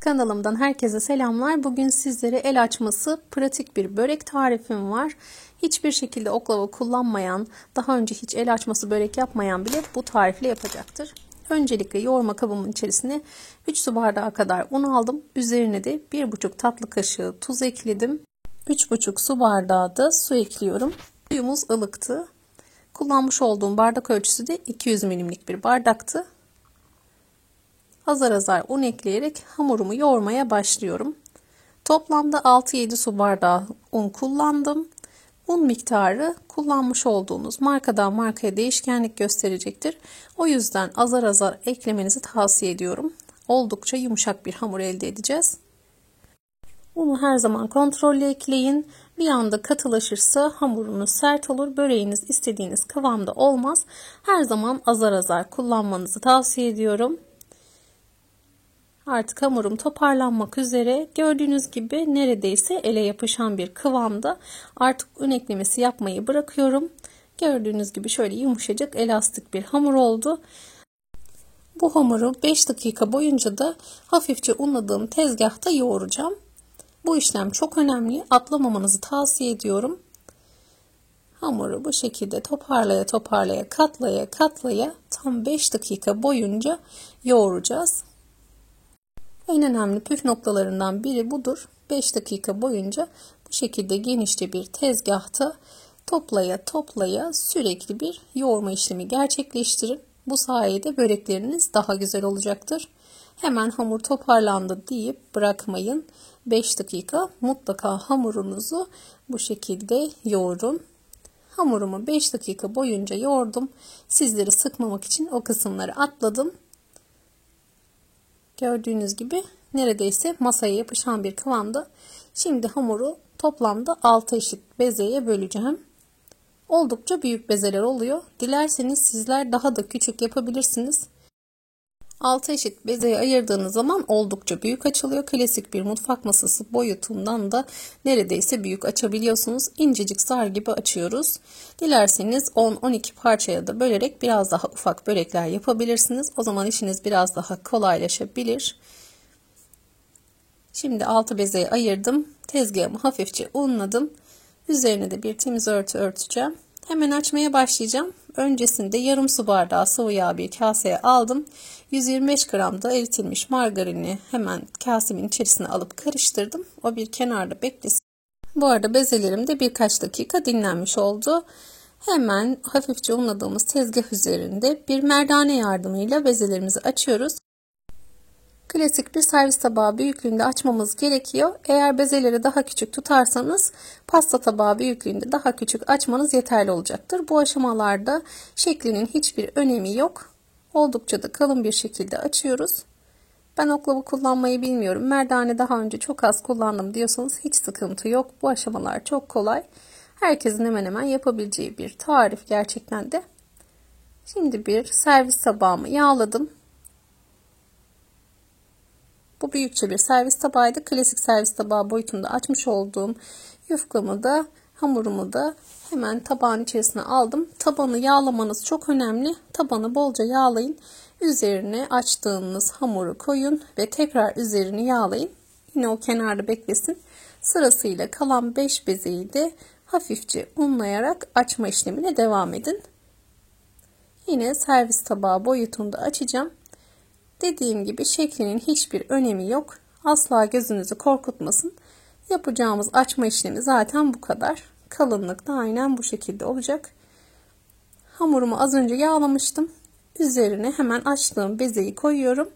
Kanalımdan herkese selamlar. Bugün sizlere el açması pratik bir börek tarifim var. Hiçbir şekilde oklava kullanmayan, daha önce hiç el açması börek yapmayan bile bu tarifle yapacaktır. Öncelikle yoğurma kabımın içerisine 3 su bardağı kadar un aldım. Üzerine de 1,5 tatlı kaşığı tuz ekledim. 3,5 su bardağı da su ekliyorum. Suyumuz ılıktı. Kullanmış olduğum bardak ölçüsü de 200 milimlik bir bardaktı. Azar azar un ekleyerek hamurumu yoğurmaya başlıyorum. Toplamda 6-7 su bardağı un kullandım. Un miktarı kullanmış olduğunuz markadan markaya değişkenlik gösterecektir. O yüzden azar azar eklemenizi tavsiye ediyorum. Oldukça yumuşak bir hamur elde edeceğiz. Unu her zaman kontrollü ekleyin. Bir anda katılaşırsa hamurunuz sert olur. Böreğiniz istediğiniz kıvamda olmaz. Her zaman azar azar kullanmanızı tavsiye ediyorum. Artık hamurum toparlanmak üzere. Gördüğünüz gibi neredeyse ele yapışan bir kıvamda. Artık un eklemesi yapmayı bırakıyorum. Gördüğünüz gibi şöyle yumuşacık elastik bir hamur oldu. Bu hamuru 5 dakika boyunca da hafifçe unladığım tezgahta yoğuracağım. Bu işlem çok önemli. Atlamamanızı tavsiye ediyorum. Hamuru bu şekilde toparlaya toparlaya, katlaya katlaya tam 5 dakika boyunca yoğuracağız. En önemli püf noktalarından biri budur. 5 dakika boyunca bu şekilde genişçe bir tezgahta toplaya toplaya sürekli bir yoğurma işlemi gerçekleştirin. Bu sayede börekleriniz daha güzel olacaktır. Hemen hamur toparlandı deyip bırakmayın. 5 dakika mutlaka hamurunuzu bu şekilde yoğurun. Hamurumu 5 dakika boyunca yoğurdum. Sizleri sıkmamak için o kısımları atladım. Gördüğünüz gibi neredeyse masaya yapışan bir kıvamda. Şimdi hamuru toplamda 6 eşit bezeye böleceğim. Oldukça büyük bezeler oluyor. Dilerseniz sizler daha da küçük yapabilirsiniz. 6 eşit bezeye ayırdığınız zaman oldukça büyük açılıyor. Klasik bir mutfak masası boyutundan da neredeyse büyük açabiliyorsunuz. İncecik zar gibi açıyoruz. Dilerseniz 10-12 parçaya da bölerek biraz daha ufak börekler yapabilirsiniz. O zaman işiniz biraz daha kolaylaşabilir. Şimdi 6 bezeye ayırdım. Tezgahımı hafifçe unladım. Üzerine de bir temiz örtü örteceğim. Hemen açmaya başlayacağım. Öncesinde yarım su bardağı sıvı yağ bir kaseye aldım. 125 gram da eritilmiş margarini hemen kasemin içerisine alıp karıştırdım. O bir kenarda beklesin. Bu arada bezelerim de birkaç dakika dinlenmiş oldu. Hemen hafifçe unladığımız tezgah üzerinde bir merdane yardımıyla bezelerimizi açıyoruz. Klasik bir servis tabağı büyüklüğünde açmamız gerekiyor. Eğer bezeleri daha küçük tutarsanız pasta tabağı büyüklüğünde daha küçük açmanız yeterli olacaktır. Bu aşamalarda şeklinin hiçbir önemi yok. Oldukça da kalın bir şekilde açıyoruz. Ben oklava kullanmayı bilmiyorum. Merdane daha önce çok az kullandım diyorsanız hiç sıkıntı yok. Bu aşamalar çok kolay. Herkesin hemen hemen yapabileceği bir tarif gerçekten de. Şimdi bir servis tabağımı yağladım. Bu büyükçe bir servis tabağıydı. Klasik servis tabağı boyutunda açmış olduğum yufkamı da hamurumu da hemen tabağın içerisine aldım. Tabanı yağlamanız çok önemli. Tabanı bolca yağlayın. Üzerine açtığınız hamuru koyun ve tekrar üzerini yağlayın. Yine o kenarda beklesin. Sırasıyla kalan 5 bezeyi de hafifçe unlayarak açma işlemine devam edin. Yine servis tabağı boyutunda açacağım. Dediğim gibi şeklinin hiçbir önemi yok. Asla gözünüzü korkutmasın. Yapacağımız açma işlemi zaten bu kadar. Kalınlık da aynen bu şekilde olacak. Hamurumu az önce yağlamıştım. Üzerine hemen açtığım bezeyi koyuyorum.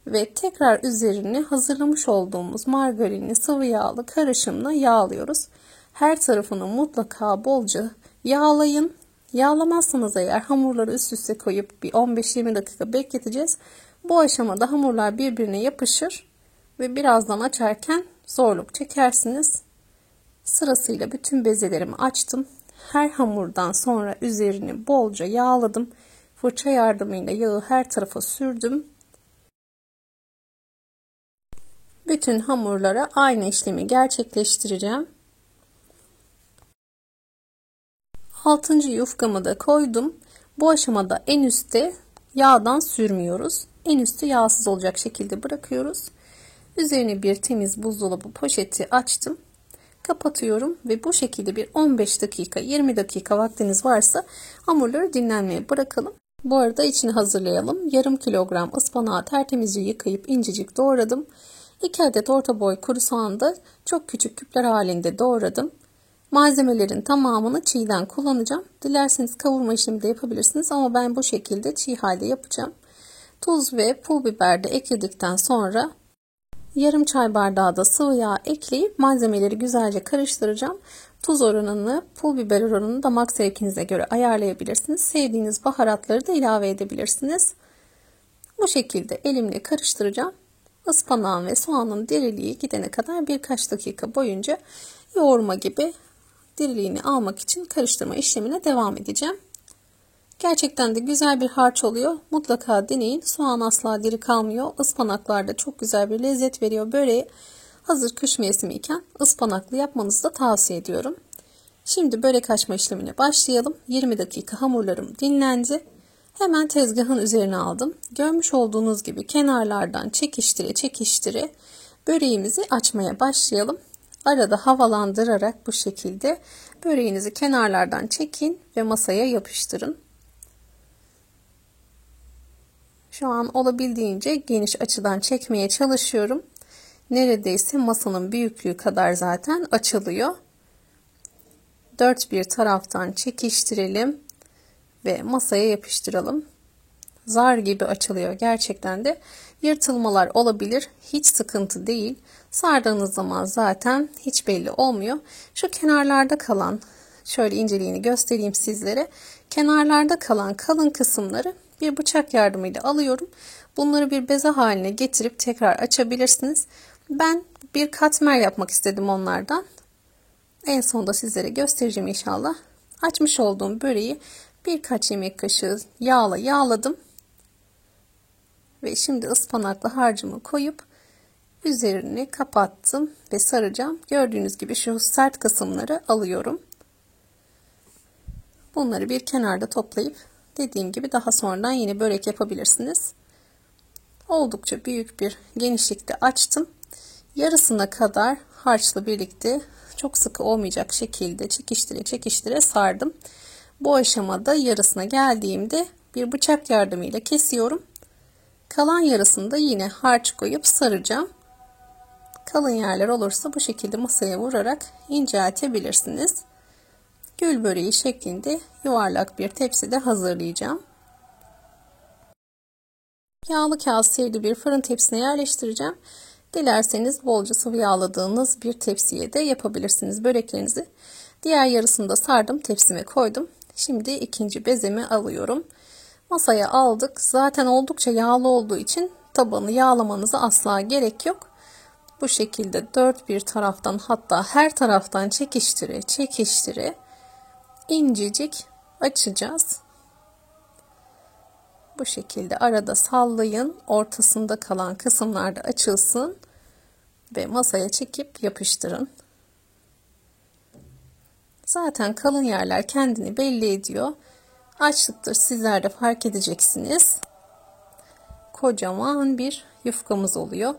Ve tekrar üzerine hazırlamış olduğumuz margarinli sıvı yağlı karışımla yağlıyoruz. Her tarafını mutlaka bolca yağlayın. Yağlamazsanız eğer hamurları üst üste koyup bir 15-20 dakika bekleteceğiz. Bu aşamada hamurlar birbirine yapışır ve birazdan açarken zorluk çekersiniz. Sırasıyla bütün bezelerimi açtım. Her hamurdan sonra üzerini bolca yağladım. Fırça yardımıyla yağı her tarafa sürdüm. Bütün hamurlara aynı işlemi gerçekleştireceğim. 6. yufkamı da koydum. Bu aşamada en üstte yağdan sürmüyoruz. En üstü yağsız olacak şekilde bırakıyoruz. Üzerine bir temiz buzdolabı poşeti açtım. Kapatıyorum ve bu şekilde bir 15 dakika 20 dakika vaktiniz varsa hamurları dinlenmeye bırakalım. Bu arada içini hazırlayalım. Yarım kilogram ıspanağı tertemizce yıkayıp incecik doğradım. 2 adet orta boy kuru soğanı da çok küçük küpler halinde doğradım. Malzemelerin tamamını çiğden kullanacağım. Dilerseniz kavurma işlemi de yapabilirsiniz ama ben bu şekilde çiğ halde yapacağım. Tuz ve pul biber de ekledikten sonra yarım çay bardağı da sıvı yağ ekleyip malzemeleri güzelce karıştıracağım. Tuz oranını, pul biber oranını damak zevkinize göre ayarlayabilirsiniz. Sevdiğiniz baharatları da ilave edebilirsiniz. Bu şekilde elimle karıştıracağım. Ispanağın ve soğanın diriliği gidene kadar birkaç dakika boyunca yoğurma gibi diriliğini almak için karıştırma işlemine devam edeceğim. Gerçekten de güzel bir harç oluyor. Mutlaka deneyin. Soğan asla diri kalmıyor. Ispanaklar da çok güzel bir lezzet veriyor. Böreği hazır kış mevsimi iken ıspanaklı yapmanızı da tavsiye ediyorum. Şimdi börek açma işlemine başlayalım. 20 dakika hamurlarım dinlendi. Hemen tezgahın üzerine aldım. Görmüş olduğunuz gibi kenarlardan çekiştire çekiştire böreğimizi açmaya başlayalım. Arada havalandırarak bu şekilde böreğinizi kenarlardan çekin ve masaya yapıştırın. Şu an olabildiğince geniş açıdan çekmeye çalışıyorum. Neredeyse masanın büyüklüğü kadar zaten açılıyor. Dört bir taraftan çekiştirelim ve masaya yapıştıralım. Zar gibi açılıyor gerçekten de. Yırtılmalar olabilir. Hiç sıkıntı değil. Sardığınız zaman zaten hiç belli olmuyor. Şu kenarlarda kalan, şöyle inceliğini göstereyim sizlere. Kenarlarda kalan kalın kısımları bir bıçak yardımıyla alıyorum. Bunları bir beze haline getirip tekrar açabilirsiniz. Ben bir katmer yapmak istedim onlardan. En sonunda sizlere göstereceğim inşallah. Açmış olduğum böreği birkaç yemek kaşığı yağla yağladım. Ve şimdi ıspanaklı harcımı koyup üzerini kapattım ve saracağım. Gördüğünüz gibi şu sert kısımları alıyorum. Bunları bir kenarda toplayıp dediğim gibi daha sonradan yine börek yapabilirsiniz. Oldukça büyük bir genişlikte açtım. Yarısına kadar harçla birlikte çok sıkı olmayacak şekilde çekiştire çekiştire sardım. Bu aşamada yarısına geldiğimde bir bıçak yardımıyla kesiyorum. Kalan yarısını da yine harç koyup saracağım. Kalın yerler olursa bu şekilde masaya vurarak inceltebilirsiniz. Gül böreği şeklinde yuvarlak bir tepside hazırlayacağım. Yağlı kağıt serili bir fırın tepsisine yerleştireceğim. Dilerseniz bolca sıvı yağladığınız bir tepsiye de yapabilirsiniz böreklerinizi. Diğer yarısını da sardım, tepsime koydum. Şimdi ikinci bezemi alıyorum. Masaya aldık. Zaten oldukça yağlı olduğu için tabanı yağlamanıza asla gerek yok. Bu şekilde dört bir taraftan, hatta her taraftan çekiştire çekiştire incecik açacağız. Bu şekilde arada sallayın. Ortasında kalan kısımlar da açılsın ve masaya çekip yapıştırın. Zaten kalın yerler kendini belli ediyor. Açlıktır, sizler de fark edeceksiniz. Kocaman bir yufkamız oluyor.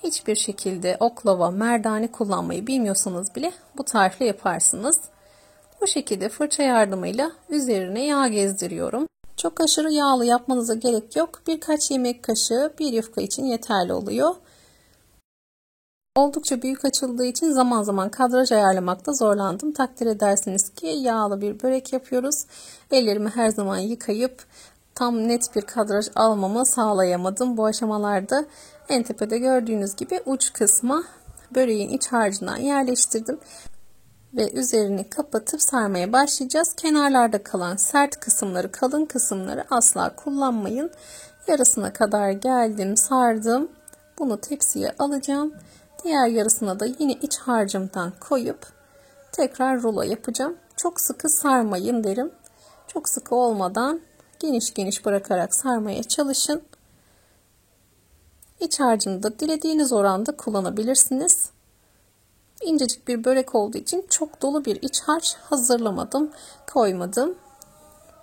Hiçbir şekilde oklava, merdane kullanmayı bilmiyorsanız bile bu tarifle yaparsınız. Bu şekilde fırça yardımıyla üzerine yağ gezdiriyorum. Çok aşırı yağlı yapmanıza gerek yok. Birkaç yemek kaşığı bir yufka için yeterli oluyor. Oldukça büyük açıldığı için zaman zaman kadraj ayarlamakta zorlandım. Takdir edersiniz ki yağlı bir börek yapıyoruz. Ellerimi her zaman yıkayıp tam net bir kadraj almamı sağlayamadım. Bu aşamalarda en tepede gördüğünüz gibi uç kısma böreğin iç harcından yerleştirdim. Ve üzerini kapatıp sarmaya başlayacağız. Kenarlarda kalan sert kısımları, kalın kısımları asla kullanmayın. Yarısına kadar geldim, sardım. Bunu tepsiye alacağım. Diğer yarısına da yine iç harcımdan koyup tekrar rulo yapacağım. Çok sıkı sarmayın derim. Çok sıkı olmadan geniş geniş bırakarak sarmaya çalışın. İç harcını da dilediğiniz oranda kullanabilirsiniz. İncecik bir börek olduğu için çok dolu bir iç harç hazırlamadım, koymadım.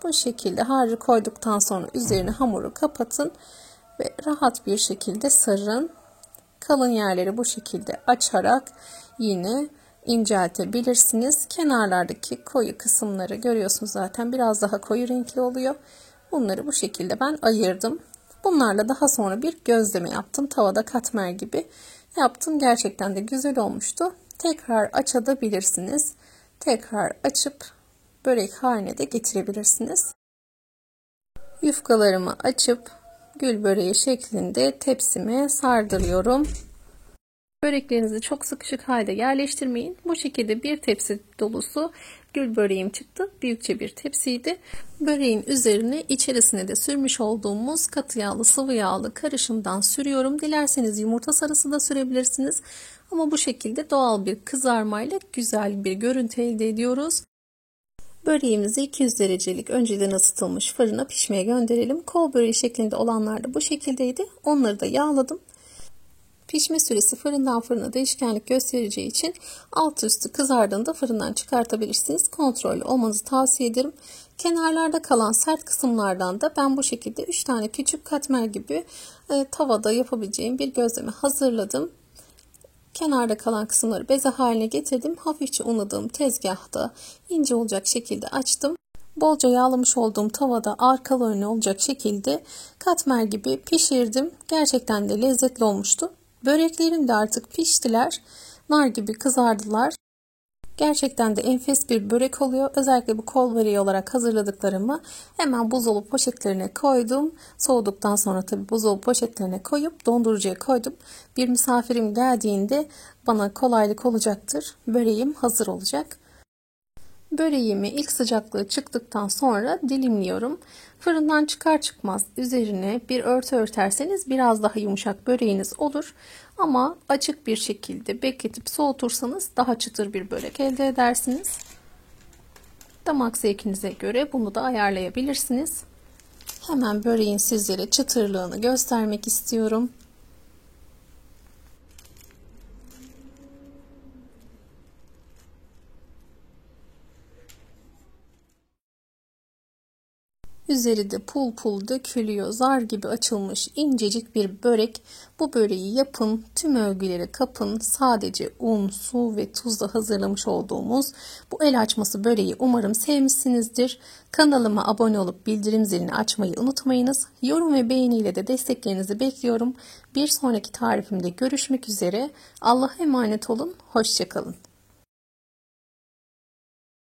Bu şekilde harcı koyduktan sonra üzerine hamuru kapatın ve rahat bir şekilde sarın. Kalın yerleri bu şekilde açarak yine inceltebilirsiniz. Kenarlardaki koyu kısımları görüyorsunuz zaten biraz daha koyu renkli oluyor. Bunları bu şekilde ben ayırdım. Bunlarla daha sonra bir gözleme yaptım. Tavada katmer gibi yaptım. Gerçekten de güzel olmuştu. Tekrar açabilirsiniz. Tekrar açıp börek haline de getirebilirsiniz. Yufkalarımı açıp gül böreği şeklinde tepsime sardırıyorum. Böreklerinizi çok sıkışık halde yerleştirmeyin. Bu şekilde bir tepsi dolusu gül böreğim çıktı. Büyükçe bir tepsiydi. Böreğin üzerine içerisine de sürmüş olduğumuz katı yağlı sıvı yağlı karışımdan sürüyorum. Dilerseniz yumurta sarısı da sürebilirsiniz. Ama bu şekilde doğal bir kızarmayla güzel bir görüntü elde ediyoruz. Böreğimizi 200 derecelik önceden ısıtılmış fırına pişmeye gönderelim. Kol böreği şeklinde olanlar da bu şekildeydi. Onları da yağladım. Pişme süresi fırından fırına değişkenlik göstereceği için alt üstü kızardığında fırından çıkartabilirsiniz. Kontrollü olmanızı tavsiye ederim. Kenarlarda kalan sert kısımlardan da ben bu şekilde 3 tane küçük katmer gibi tavada yapabileceğim bir gözleme hazırladım. Kenarda kalan kısımları beze haline getirdim. Hafifçe unladığım tezgahta ince olacak şekilde açtım. Bolca yağlamış olduğum tavada arkalı önlü olacak şekilde katmer gibi pişirdim. Gerçekten de lezzetli olmuştu. Böreklerim de artık piştiler. Nar gibi kızardılar. Gerçekten de enfes bir börek oluyor. Özellikle bu kol böreği olarak hazırladıklarımı hemen buzdolabı poşetlerine koydum. Soğuduktan sonra tabi buzdolabı poşetlerine koyup dondurucuya koydum. Bir misafirim geldiğinde bana kolaylık olacaktır. Böreğim hazır olacak. Böreğimi ilk sıcaklığı çıktıktan sonra dilimliyorum. Fırından çıkar çıkmaz üzerine bir örtü örterseniz biraz daha yumuşak böreğiniz olur. Ama açık bir şekilde bekletip soğutursanız daha çıtır bir börek elde edersiniz. Damak zevkinize göre bunu da ayarlayabilirsiniz. Hemen böreğin sizlere çıtırlığını göstermek istiyorum. Üzeri de pul pul dökülüyor. Zar gibi açılmış incecik bir börek. Bu böreği yapın. Tüm övgüleri kapın. Sadece un, su ve tuzla hazırlamış olduğumuz bu el açması böreği umarım sevmişsinizdir. Kanalıma abone olup bildirim zilini açmayı unutmayınız. Yorum ve beğeniyle de desteklerinizi bekliyorum. Bir sonraki tarifimde görüşmek üzere. Allah'a emanet olun. Hoşça kalın.